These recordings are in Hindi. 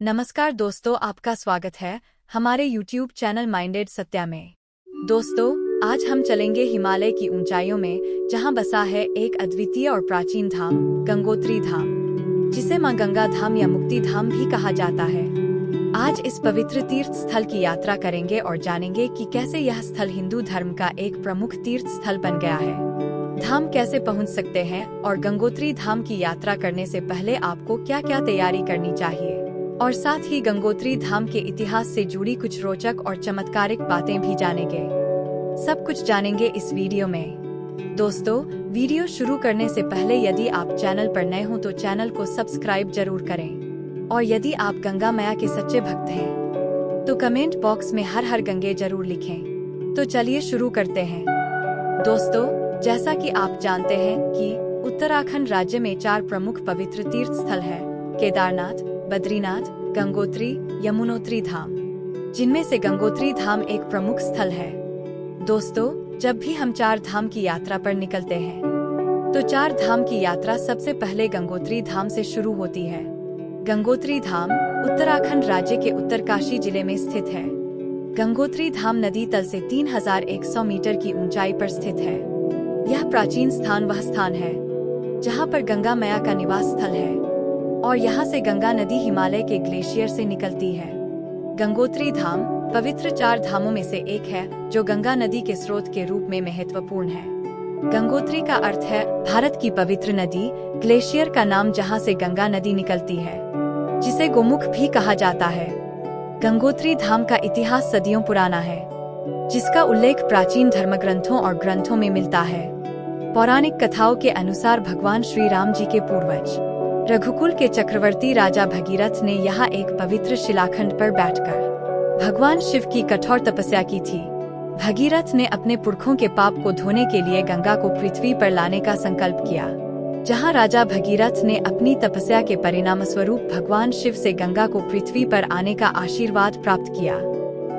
नमस्कार दोस्तों, आपका स्वागत है हमारे YouTube चैनल माइंडेड सत्या में। दोस्तों, आज हम चलेंगे हिमालय की ऊंचाइयों में, जहां बसा है एक अद्वितीय और प्राचीन धाम, गंगोत्री धाम, जिसे मां गंगा धाम या मुक्ति धाम भी कहा जाता है। आज इस पवित्र तीर्थ स्थल की यात्रा करेंगे और जानेंगे कि कैसे यह स्थल हिंदू धर्म का एक प्रमुख तीर्थ स्थल बन गया है। धाम कैसे पहुंच सकते हैं और गंगोत्री धाम की यात्रा करने से पहले आपको क्या क्या तैयारी करनी चाहिए, और साथ ही गंगोत्री धाम के इतिहास से जुड़ी कुछ रोचक और चमत्कारिक बातें भी जानेंगे। सब कुछ जानेंगे इस वीडियो में। दोस्तों, वीडियो शुरू करने से पहले यदि आप चैनल पर नए हो तो चैनल को सब्सक्राइब जरूर करें, और यदि आप गंगा मैया के सच्चे भक्त हैं तो कमेंट बॉक्स में हर हर गंगे जरूर लिखें। तो चलिए शुरू करते हैं। दोस्तों, जैसा कि आप जानते हैं कि उत्तराखंड राज्य में 4 प्रमुख पवित्र तीर्थ स्थल है: केदारनाथ, बद्रीनाथ, गंगोत्री, यमुनोत्री धाम, जिनमें से गंगोत्री धाम एक प्रमुख स्थल है। दोस्तों, जब भी हम 4 धाम की यात्रा पर निकलते हैं तो 4 धाम की यात्रा सबसे पहले गंगोत्री धाम से शुरू होती है। गंगोत्री धाम उत्तराखंड राज्य के उत्तरकाशी जिले में स्थित है। गंगोत्री धाम नदी तल से 3100 मीटर की ऊंचाई पर स्थित है। यह प्राचीन स्थान वह स्थान है जहां पर गंगा मैया का निवास स्थल है, और यहाँ से गंगा नदी हिमालय के ग्लेशियर से निकलती है। गंगोत्री धाम पवित्र 4 धामों में से एक है, जो गंगा नदी के स्रोत के रूप में महत्वपूर्ण है। गंगोत्री का अर्थ है भारत की पवित्र नदी। ग्लेशियर का नाम जहाँ से गंगा नदी निकलती है, जिसे गोमुख भी कहा जाता है। गंगोत्री धाम का इतिहास सदियों पुराना है, जिसका उल्लेख प्राचीन धर्मग्रंथों और ग्रंथों में मिलता है। पौराणिक कथाओं के अनुसार भगवान श्री राम जी के पूर्वज रघुकुल के चक्रवर्ती राजा भगीरथ ने यहाँ एक पवित्र शिलाखंड पर बैठकर भगवान शिव की कठोर तपस्या की थी। भगीरथ ने अपने पुरखों के पाप को धोने के लिए गंगा को पृथ्वी पर लाने का संकल्प किया। जहाँ राजा भगीरथ ने अपनी तपस्या के परिणाम स्वरूप भगवान शिव से गंगा को पृथ्वी पर आने का आशीर्वाद प्राप्त किया।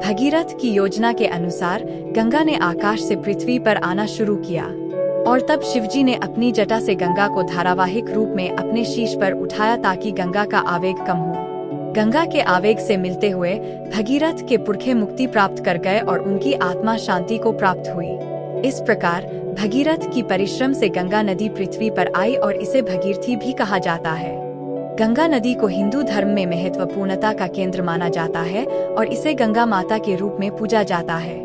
भगीरथ की योजना के अनुसार गंगा ने आकाश से पृथ्वी पर आना शुरू किया, और तब शिवजी ने अपनी जटा से गंगा को धारावाहिक रूप में अपने शीश पर उठाया ताकि गंगा का आवेग कम हो। गंगा के आवेग से मिलते हुए भगीरथ के पुरखे मुक्ति प्राप्त कर गए और उनकी आत्मा शांति को प्राप्त हुई। इस प्रकार भगीरथ की परिश्रम से गंगा नदी पृथ्वी पर आई और इसे भगीरथी भी कहा जाता है। गंगा नदी को हिंदू धर्म में महत्वपूर्णता का केंद्र माना जाता है और इसे गंगा माता के रूप में पूजा जाता है।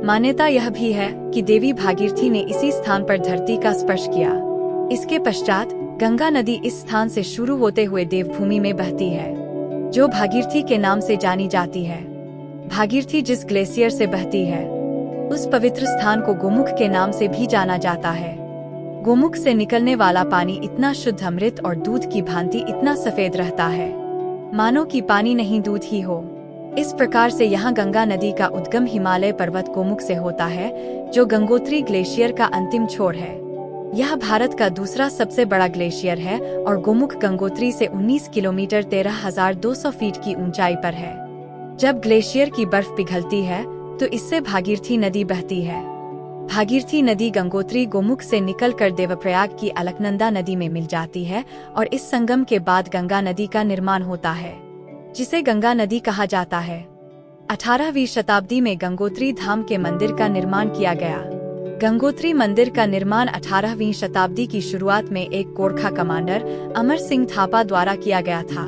मान्यता यह भी है कि देवी भागीरथी ने इसी स्थान पर धरती का स्पर्श किया। इसके पश्चात गंगा नदी इस स्थान से शुरू होते हुए देवभूमि में बहती है, जो भागीरथी के नाम से जानी जाती है। भागीरथी जिस ग्लेशियर से बहती है, उस पवित्र स्थान को गोमुख के नाम से भी जाना जाता है। गोमुख से निकलने वाला पानी इतना शुद्ध, अमृत और दूध की भांति इतना सफेद रहता है, मानो कि पानी नहीं दूध ही हो। इस प्रकार से यहाँ गंगा नदी का उद्गम हिमालय पर्वत गोमुख से होता है, जो गंगोत्री ग्लेशियर का अंतिम छोर है। यह भारत का दूसरा सबसे बड़ा ग्लेशियर है और गोमुख गंगोत्री से 19 किलोमीटर 13,200 फीट की ऊंचाई पर है। जब ग्लेशियर की बर्फ पिघलती है तो इससे भागीरथी नदी बहती है। भागीरथी नदी गंगोत्री गोमुख से निकलकर देवप्रयाग की अलकनंदा नदी में मिल जाती है, और इस संगम के बाद गंगा नदी का निर्माण होता है, जिसे गंगा नदी कहा जाता है। 18वीं शताब्दी में गंगोत्री धाम के मंदिर का निर्माण किया गया। गंगोत्री मंदिर का निर्माण 18वीं शताब्दी की शुरुआत में एक गोरखा कमांडर अमर सिंह थापा द्वारा किया गया था।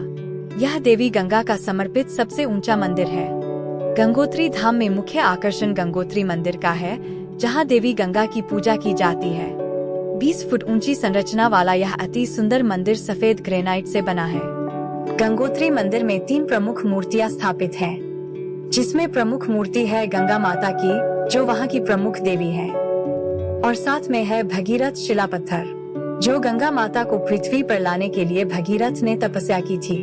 यह देवी गंगा का समर्पित सबसे ऊंचा मंदिर है। गंगोत्री धाम में मुख्य आकर्षण गंगोत्री मंदिर का है, जहां देवी गंगा की पूजा की जाती है। 20 फुट ऊंची संरचना वाला यह अति सुंदर मंदिर सफेद ग्रेनाइट से बना है। गंगोत्री मंदिर में 3 प्रमुख मूर्तियां स्थापित हैं, जिसमें प्रमुख मूर्ति है गंगा माता की, जो वहां की प्रमुख देवी है, और साथ में है भगीरथ शिलापत्थर, जो गंगा माता को पृथ्वी पर लाने के लिए भगीरथ ने तपस्या की थी।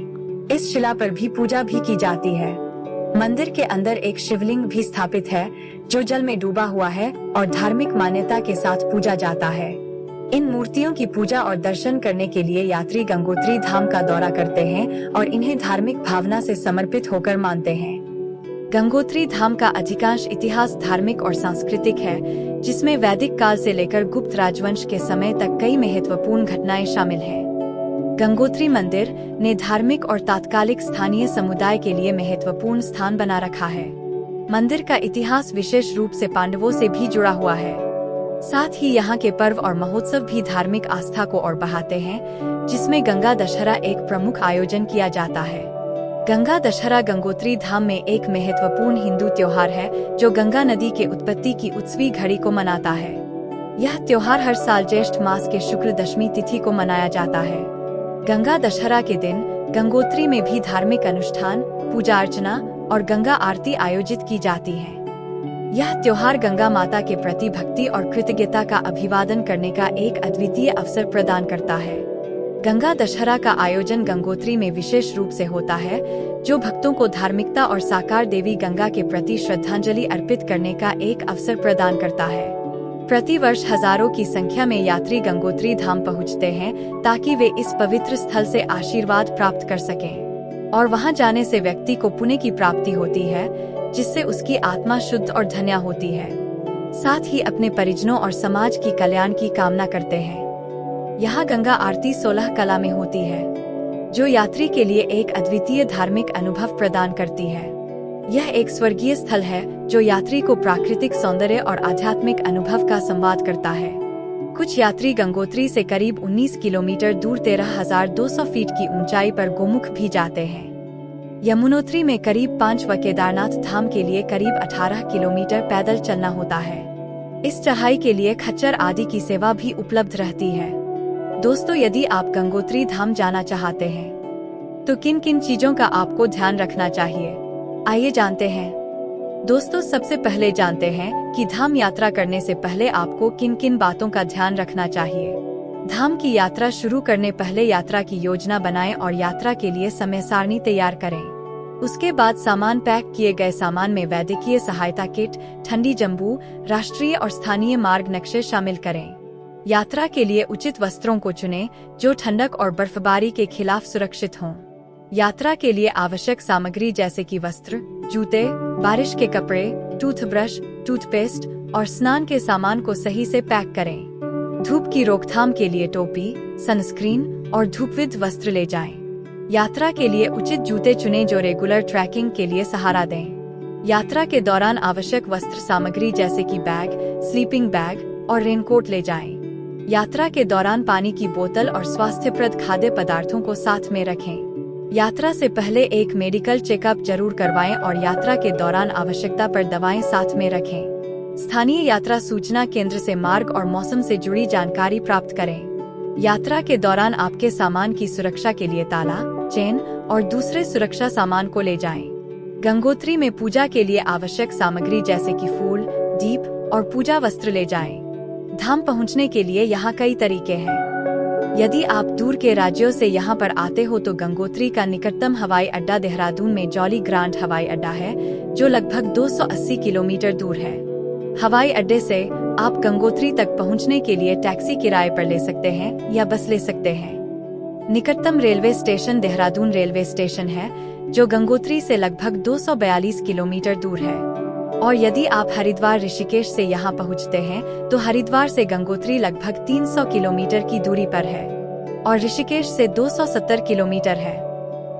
इस शिला पर भी पूजा भी की जाती है। मंदिर के अंदर एक शिवलिंग भी स्थापित है, जो जल में डूबा हुआ है और धार्मिक मान्यता के साथ पूजा जाता है। इन मूर्तियों की पूजा और दर्शन करने के लिए यात्री गंगोत्री धाम का दौरा करते हैं और इन्हें धार्मिक भावना से समर्पित होकर मानते हैं। गंगोत्री धाम का अधिकांश इतिहास धार्मिक और सांस्कृतिक है, जिसमें वैदिक काल से लेकर गुप्त राजवंश के समय तक कई महत्वपूर्ण घटनाएं शामिल हैं। गंगोत्री मंदिर ने धार्मिक और तात्कालिक स्थानीय समुदाय के लिए महत्वपूर्ण स्थान बना रखा है। मंदिर का इतिहास विशेष रूप से पांडवों से भी जुड़ा हुआ है। साथ ही यहाँ के पर्व और महोत्सव भी धार्मिक आस्था को और बढ़ाते हैं, जिसमें गंगा दशहरा एक प्रमुख आयोजन किया जाता है। गंगा दशहरा गंगोत्री धाम में एक महत्वपूर्ण हिंदू त्योहार है जो गंगा नदी के उत्पत्ति की उत्सवी घड़ी को मनाता है। यह त्योहार हर साल ज्येष्ठ मास के शुक्ल दशमी तिथि को मनाया जाता है। गंगा दशहरा के दिन गंगोत्री में भी धार्मिक अनुष्ठान, पूजा अर्चना और गंगा आरती आयोजित की जाती है। यह त्योहार गंगा माता के प्रति भक्ति और कृतज्ञता का अभिवादन करने का एक अद्वितीय अवसर प्रदान करता है। गंगा दशहरा का आयोजन गंगोत्री में विशेष रूप से होता है, जो भक्तों को धार्मिकता और साकार देवी गंगा के प्रति श्रद्धांजलि अर्पित करने का एक अवसर प्रदान करता है। प्रति वर्ष हजारों की संख्या में यात्री गंगोत्री धाम पहुंचते हैं ताकि वे इस पवित्र स्थल से आशीर्वाद प्राप्त कर सकें। और वहां जाने से व्यक्ति को पुण्य की प्राप्ति होती है, जिससे उसकी आत्मा शुद्ध और धन्य होती है। साथ ही अपने परिजनों और समाज की कल्याण की कामना करते हैं। यहाँ गंगा आरती 16 कला में होती है, जो यात्री के लिए एक अद्वितीय धार्मिक अनुभव प्रदान करती है। यह एक स्वर्गीय स्थल है जो यात्री को प्राकृतिक सौंदर्य और आध्यात्मिक अनुभव का संवाद करता है। कुछ यात्री गंगोत्री से करीब 19 किलोमीटर दूर 13,200 फीट की ऊंचाई पर गोमुख भी जाते हैं। यमुनोत्री में करीब 5 व केदारनाथ धाम के लिए करीब 18 किलोमीटर पैदल चलना होता है। इस चढ़ाई के लिए खच्चर आदि की सेवा भी उपलब्ध रहती है। दोस्तों, यदि आप गंगोत्री धाम जाना चाहते हैं तो किन किन चीजों का आपको ध्यान रखना चाहिए, आइए जानते हैं। दोस्तों, सबसे पहले जानते हैं कि धाम यात्रा करने से पहले आपको किन किन बातों का ध्यान रखना चाहिए। धाम की यात्रा शुरू करने पहले यात्रा की योजना बनाएं और यात्रा के लिए समय सारणी तैयार करें। उसके बाद सामान पैक किए गए सामान में वैद्यकीय सहायता किट, ठंडी जंबू, राष्ट्रीय और स्थानीय मार्ग नक्शे शामिल करें। यात्रा के लिए उचित वस्त्रों को चुनें जो ठंडक और बर्फबारी के खिलाफ सुरक्षित हों। यात्रा के लिए आवश्यक सामग्री जैसे कि वस्त्र, जूते, बारिश के कपड़े, टूथब्रश, टूथपेस्ट और स्नान के सामान को सही से पैक करें। धूप की रोकथाम के लिए टोपी, सनस्क्रीन और धूपविद वस्त्र ले जाएं। यात्रा के लिए उचित जूते चुनें जो रेगुलर ट्रैकिंग के लिए सहारा दें। यात्रा के दौरान आवश्यक वस्त्र सामग्री जैसे कि बैग, स्लीपिंग बैग और रेनकोट ले जाएं। यात्रा के दौरान पानी की बोतल और स्वास्थ्यप्रद खाद्य पदार्थों को साथ में रखें। यात्रा से पहले एक मेडिकल चेकअप जरूर करवाएं और यात्रा के दौरान आवश्यकता पर दवाएं साथ में रखें। स्थानीय यात्रा सूचना केंद्र से मार्ग और मौसम से जुड़ी जानकारी प्राप्त करें। यात्रा के दौरान आपके सामान की सुरक्षा के लिए ताला, चेन और दूसरे सुरक्षा सामान को ले जाएं। गंगोत्री में पूजा के लिए आवश्यक सामग्री जैसे कि फूल, दीप और पूजा वस्त्र ले जाएं। धाम पहुंचने के लिए यहाँ कई तरीके हैं। यदि आप दूर के राज्यों से यहाँ पर आते हो तो गंगोत्री का निकटतम हवाई अड्डा देहरादून में जॉली ग्रांट हवाई अड्डा है, जो लगभग 280 किलोमीटर दूर है। हवाई अड्डे से आप गंगोत्री तक पहुँचने के लिए टैक्सी किराए पर ले सकते हैं या बस ले सकते हैं। निकटतम railway station Dehradun railway station है, जो गंगोत्री से लगभग 242 किलोमीटर दूर है। और यदि आप हरिद्वार ऋषिकेश से यहाँ पहुँचते हैं तो हरिद्वार से गंगोत्री लगभग 300 किलोमीटर की दूरी पर है और ऋषिकेश से 270 किलोमीटर है,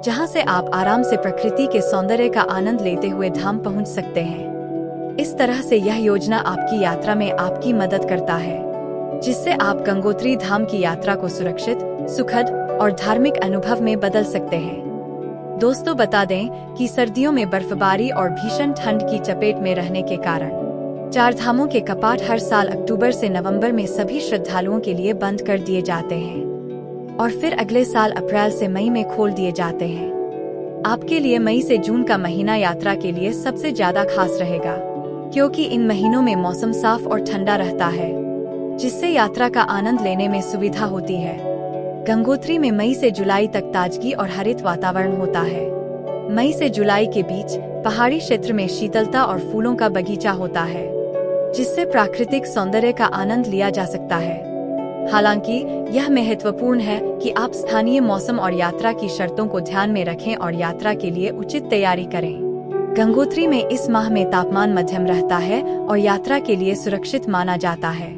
जहाँ से आप आराम से प्रकृति के सौंदर्य का आनंद लेते हुए धाम पहुँच सकते हैं। इस तरह से यह योजना आपकी यात्रा में आपकी मदद करता है, जिससे आप गंगोत्री धाम की यात्रा को सुरक्षित, सुखद और धार्मिक अनुभव में बदल सकते हैं। दोस्तों, बता दें कि सर्दियों में बर्फबारी और भीषण ठंड की चपेट में रहने के कारण 4 धामों के कपाट हर साल अक्टूबर से नवंबर में सभी श्रद्धालुओं के लिए बंद कर दिए जाते हैं और फिर अगले साल अप्रैल से मई में खोल दिए जाते हैं। आपके लिए मई से जून का महीना यात्रा के लिए सबसे ज्यादा खास रहेगा, क्योंकि इन महीनों में मौसम साफ और ठंडा रहता है, जिससे यात्रा का आनंद लेने में सुविधा होती है। गंगोत्री में मई से जुलाई तक ताजगी और हरित वातावरण होता है। मई से जुलाई के बीच पहाड़ी क्षेत्र में शीतलता और फूलों का बगीचा होता है, जिससे प्राकृतिक सौंदर्य का आनंद लिया जा सकता है। हालांकि यह महत्वपूर्ण है कि आप स्थानीय मौसम और यात्रा की शर्तों को ध्यान में रखें और यात्रा के लिए उचित तैयारी करें। गंगोत्री में इस माह में तापमान मध्यम रहता है और यात्रा के लिए सुरक्षित माना जाता है।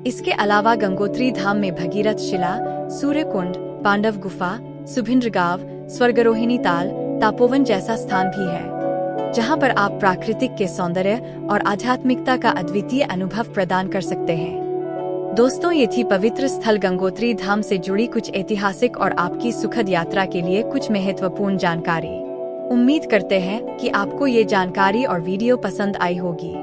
इसके अलावा गंगोत्री धाम में भगीरथ शिला, सूर्य कुंड, पांडव गुफा, सुभिन्द्र गांव, स्वर्गरोहिणी ताल, तपोवन जैसा स्थान भी है, जहां पर आप प्राकृतिक के सौंदर्य और आध्यात्मिकता का अद्वितीय अनुभव प्रदान कर सकते हैं। दोस्तों, ये थी पवित्र स्थल गंगोत्री धाम से जुड़ी कुछ ऐतिहासिक और आपकी सुखद यात्रा के लिए कुछ महत्वपूर्ण जानकारी। उम्मीद करते हैं कि आपको ये जानकारी और वीडियो पसंद आई होगी।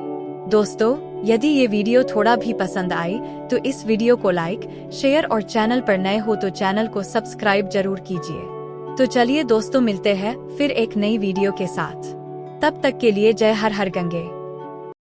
दोस्तों, यदि ये वीडियो थोड़ा भी पसंद आई तो इस वीडियो को लाइक, शेयर और चैनल पर नए हो तो चैनल को सब्सक्राइब जरूर कीजिए। तो चलिए दोस्तों, मिलते हैं फिर एक नई वीडियो के साथ। तब तक के लिए जय हर हर गंगे।